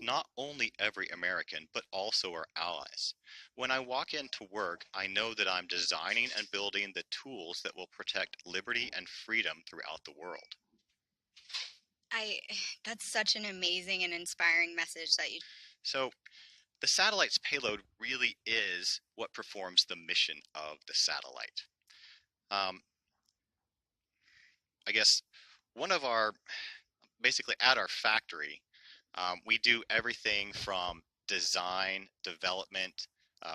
protect not only every American, but also our allies. When I walk into work, I know that I'm designing and building the tools that will protect liberty and freedom throughout the world. I That's such an amazing and inspiring message that you. So, the satellite's payload really is what performs the mission of the satellite. Um, I guess one of our, basically at our factory, we do everything from design, development,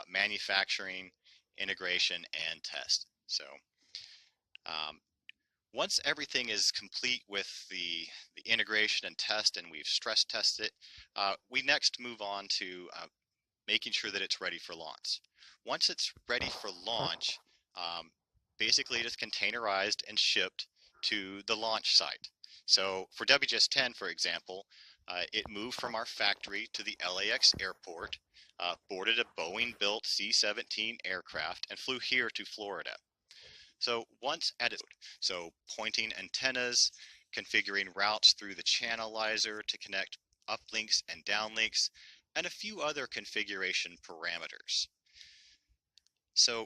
manufacturing, integration, and test. So um, once everything is complete with the integration and test and we've stress tested it, we next move on to making sure that it's ready for launch. Once it's ready for launch, basically it is containerized and shipped to the launch site. So for WGS10, for example, it moved from our factory to the LAX airport, boarded a Boeing-built C-17 aircraft, and flew here to Florida. So once at its, so pointing antennas, configuring routes through the channelizer to connect uplinks and downlinks, and a few other configuration parameters. So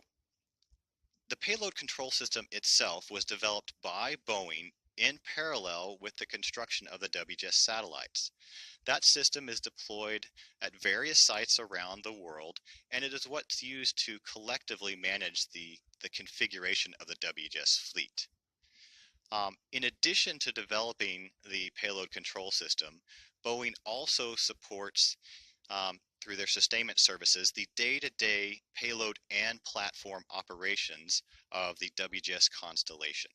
the payload control system itself was developed by Boeing in parallel with the construction of the WGS satellites. That system is deployed at various sites around the world, and it is what's used to collectively manage the configuration of the WGS fleet. In addition to developing the payload control system, Boeing also supports through their sustainment services, the day-to-day payload and platform operations of the WGS constellation.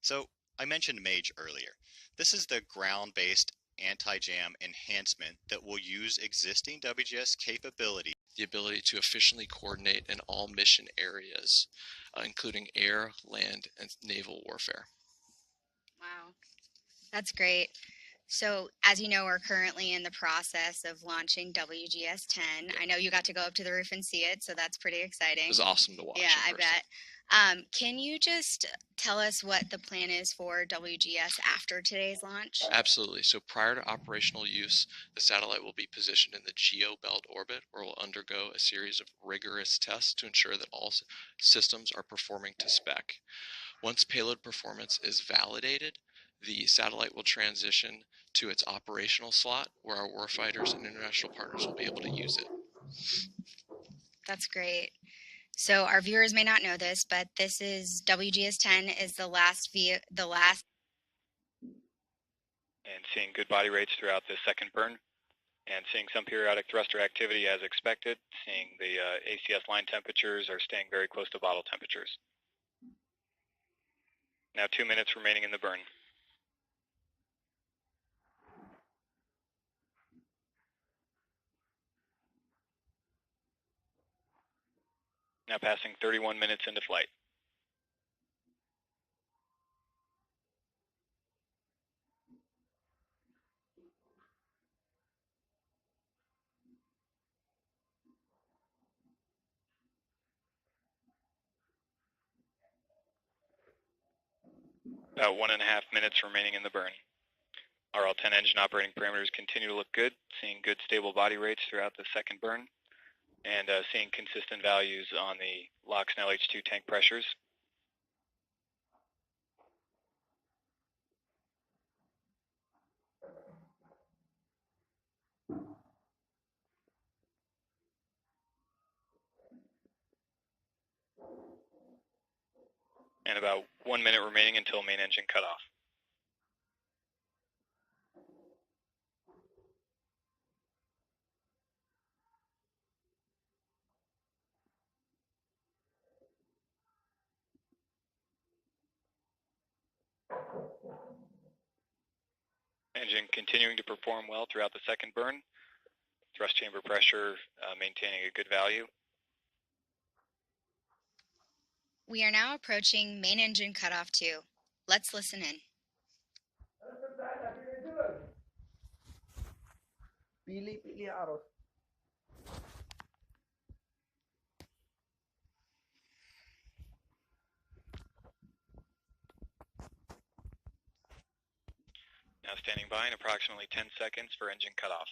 So I mentioned MAGE earlier. This is the ground-based anti-jam enhancement that will use existing WGS capability. The ability to efficiently coordinate in all mission areas, including air, land, and naval warfare. Wow, that's great. So, as you know, we're currently in the process of launching WGS10. I know you got to go up to the roof and see it, so that's pretty exciting. It was awesome to watch. Yeah, I bet. Can you just tell us what the plan is for WGS after today's launch? Absolutely. So prior to operational use, the satellite will be positioned in the GEO belt orbit, where it will undergo a series of rigorous tests to ensure that all systems are performing to spec. Once payload performance is validated, the satellite will transition to its operational slot, where our warfighters and international partners will be able to use it. That's great. So our viewers may not know this, but this is WGS10 is the last. And seeing good body rates throughout this second burn, and seeing some periodic thruster activity as expected, seeing the ACS line temperatures are staying very close to bottle temperatures. Now 2 minutes remaining in the burn. Now passing 31 minutes into flight. About 1.5 minutes remaining in the burn. RL-10 engine operating parameters continue to look good, seeing good stable body rates throughout the second burn, and seeing consistent values on the LOX and LH2 tank pressures. And about 1 minute remaining until main engine cutoff. Engine continuing to perform well throughout the second burn. Thrust chamber pressure maintaining a good value. We are now approaching main engine cutoff 2. Let's listen in. Pilih arus. Now standing by in approximately 10 seconds for engine cutoff.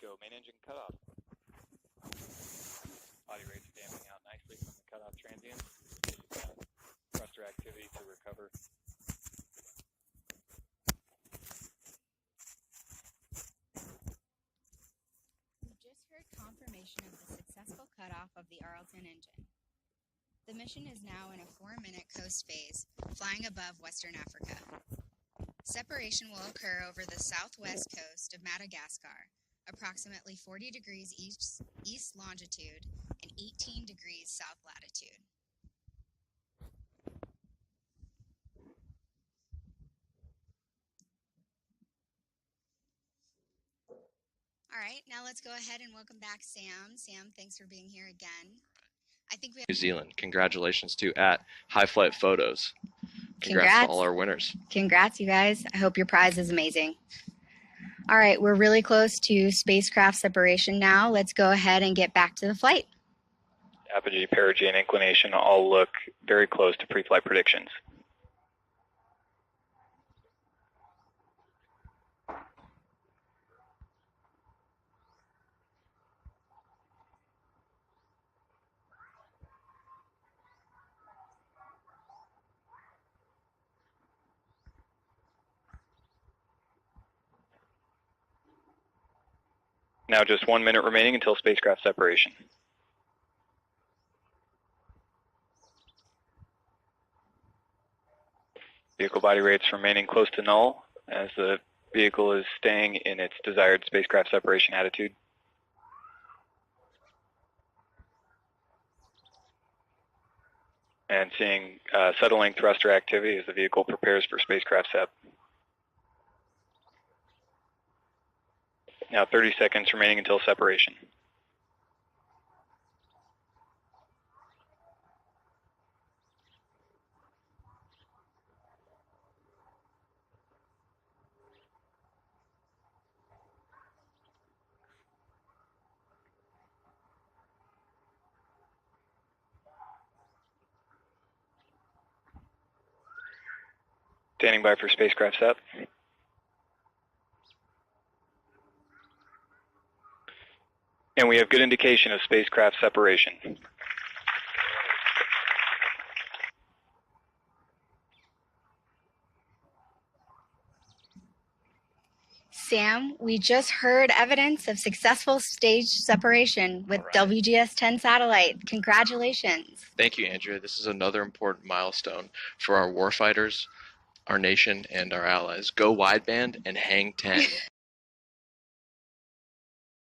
go. Main engine cutoff. Body rates damping out nicely from the cutoff transient. Thruster activity to recover. We just heard confirmation of the successful cutoff of the Arlton engine. The mission is now in a 4-minute coast phase, flying above Western Africa. Separation will occur over the southwest coast of Madagascar, approximately 40 degrees east longitude and 18 degrees south latitude. All right, now let's go ahead and welcome back Sam. Sam, thanks for being here again. I think we have New Zealand. Congratulations to at High Flight Photos. Congrats to all our winners. Congrats, you guys. I hope your prize is amazing. All right, we're really close to spacecraft separation now. Let's go ahead and get back to the flight. Apogee, perigee, and inclination all look very close to pre-flight predictions. Now just 1 minute remaining until spacecraft separation. Vehicle body rates remaining close to null as the vehicle is staying in its desired spacecraft separation attitude. And seeing settling thruster activity as the vehicle prepares for spacecraft sep. Now 30 seconds remaining until separation. Standing by for spacecraft sep. And we have good indication of spacecraft separation. Sam, we just heard evidence of successful stage separation with WGS10 satellite. Congratulations. Thank you, Andrea. This is another important milestone for our warfighters, our nation, and our allies. Go wideband and hang 10.